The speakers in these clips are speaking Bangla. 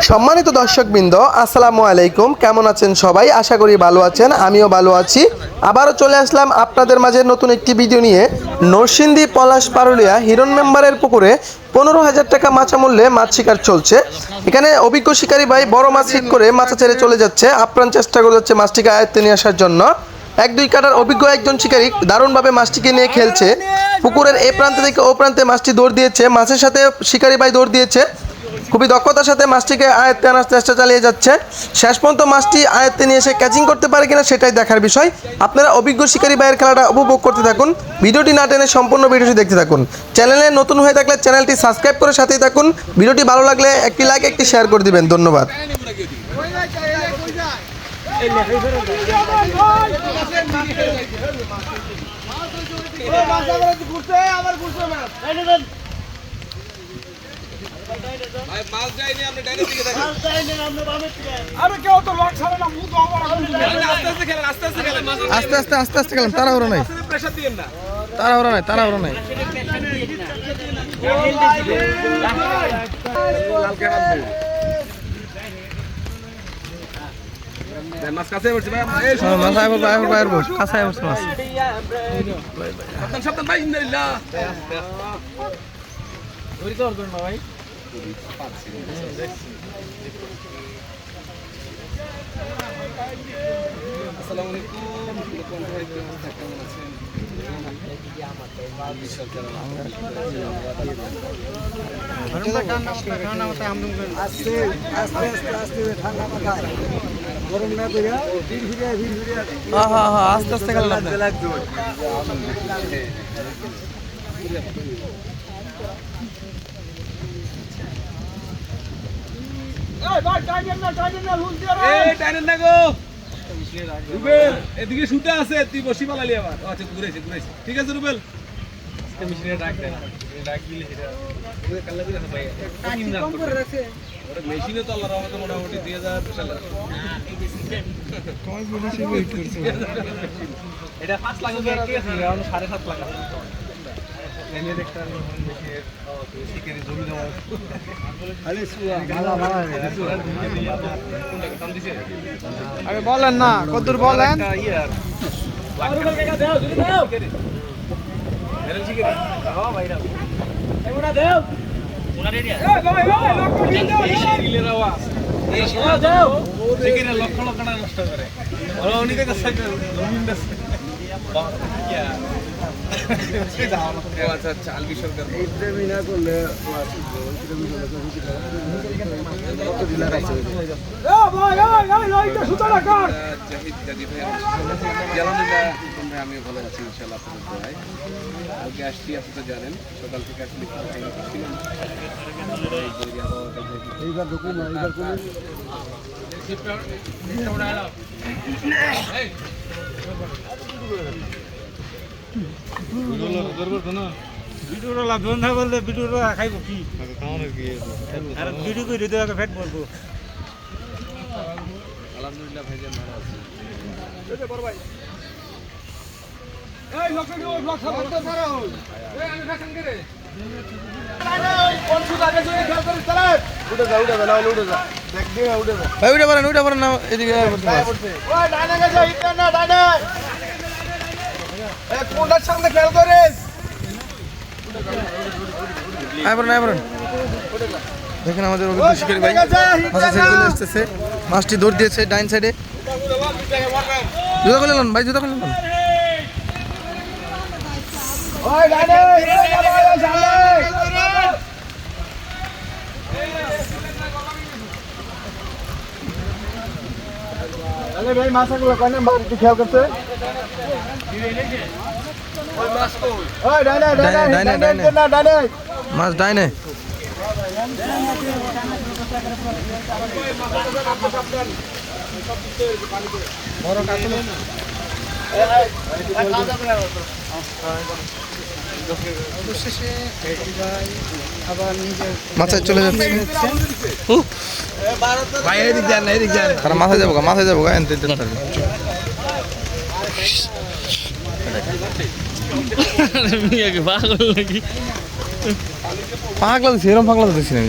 সম্মানিত দর্শকবৃন্দ, আসসালামু আলাইকুম। কেমন আছেন সবাই? আশা করি ভালো আছেন, আমিও ভালো আছি। আবারও চলে আসলাম আপনাদের মাঝে নতুন একটি ভিডিও নিয়ে। নরসিংদী পলাশ পারুলিয়া হিরণ মেম্বারের পুকুরে 15,000 টাকা মাছা মূল্যে মাছ শিকার চলছে। এখানে অভিজ্ঞ শিকারী ভাই বড় মাছ হিট করে মাছা ছেড়ে চলে যাচ্ছে, আপ্রাণ চেষ্টা করে যাচ্ছে মাছটিকে আয়ত্তে নিয়ে আসার জন্য। 1-2 কাটার অভিজ্ঞ একজন শিকারী দারুণভাবে মাছটিকে নিয়ে খেলছে। পুকুরের এ প্রান্তে থেকে ও প্রান্তে মাছটি দৌড় দিয়েছে, মাছের সাথে শিকারী ভাই দৌড় দিয়েছে। খুবই দক্ষতার সাথে মাছটিকে আয়ত্তে আনার চেষ্টা চালিয়ে যাচ্ছে। শেষ পর্যন্ত মাছটি আয়ত্তে নিয়ে এসে ক্যাচিং করতে পারে কিনা সেটাই দেখার বিষয়। আপনারা অভিজ্ঞ শিকারী ভাইয়ের খেলাটা উপভোগ করতে থাকুন, ভিডিওটি না টেনে সম্পূর্ণ ভিডিওটি দেখতে থাকুন। চ্যানেলে নতুন হয়ে থাকলে চ্যানেলটি সাবস্ক্রাইব করে সাথেই থাকুন। ভিডিওটি ভালো লাগলে একটি লাইক, একটি শেয়ার করে দিবেন। ধন্যবাদ। আস্তে আস্তে আস্তে আস্তে খেলেন, তাড়াহুড়ো নাই, তাড়াহুড়ো নাই, তাড়াহুড়ো নাই। মাছ কাছে পড়ছে ভাই, মাছ আইবো আইবো আইবো কাছে আইবো মাছ। সাবধান সাবধান ভাই, ইন্নালিল্লাহ। ওই তো অর্জন না ভাই। আসসালামু আলাইকুম, কোন ভাই কেমন আছেন? আস্তে আস্তে খেলাম। এদিকে শুতে আছে, তুই বসি পালালি আবার। আচ্ছা ঘুরেছে ঘুরেছে, ঠিক আছে রুবেল। মেশিনে ডাক দেয় না, ডাক দিলে মেশিনে তো আল্লাহর রহমতে মোটামুটি 2000 সালে এটা 5 লাখ টাকা কি আছে, 7.5 লাখ এনে দেখতে শিকারি জমি দেওয়া আরে বলেন না কতদূর বলেন। লক্ষ লক্ষ টাকা নষ্ট করে চাল সরকার আমি ভালো আছি ইনশাল্লাহ। আপনাদের দোয়ায় আজকে আসছি, আপনি তো জানেন সকাল থেকে আসলে ভিডিওটা লাভ না করলে ভিডিওটা খাইব কি ভিডিও করে দিতে ফেট বলবো। আলহামদুলিল্লাহ ভাইজান ভালো আছে। দেখেন আমাদের অভিজ্ঞ শিকারী ভাই চলে আসতেছে, মাছটি দৌড় দিয়েছে ডাইন সাইডে। জুতা খুলে নেন ভাই, জুতা খুলে নেন। ভাই মাছগুলো কয় নাম্বার একটু খেয়াল করছে। মাছ ডাইনে। মাথায় চলে যাচ্ছে, মাথায় যাবো মাথায় যাবো পাগলা দিচ্ছি, এরকম পাগলা দিচ্ছি না।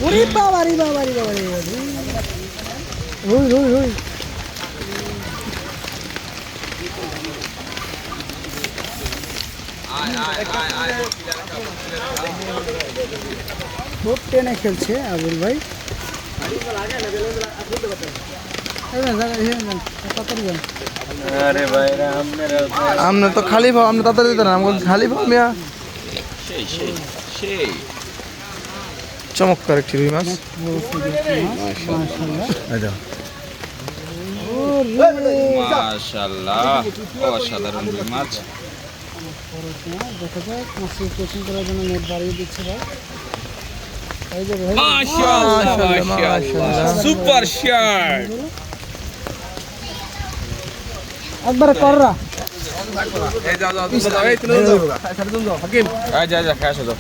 ওরে বাবা রে বাবা রে বাবা রে রুই রুই রুই খুব টেনে খেলছে আবুল ভাই আরে ভাই আমরা তো খালি ভাব আমরা তাড়াতাড়ি দিতে না আমাকে খালি ভাব মিয়া সেই সেই সেই চমৎকার একটি রুই মাছ মাশাআল্লাহ অসাধারণ রুই মাছ দেখা যায় মাছের কোচিং করার জন্য নেট বাড়িয়ে দিচ্ছে ভাই এই যে ভাই মাশাআল্লাহ মাশাআল্লাহ সুপার শট একবারে কররা এই যা যা এই যা যা খায় আসো তো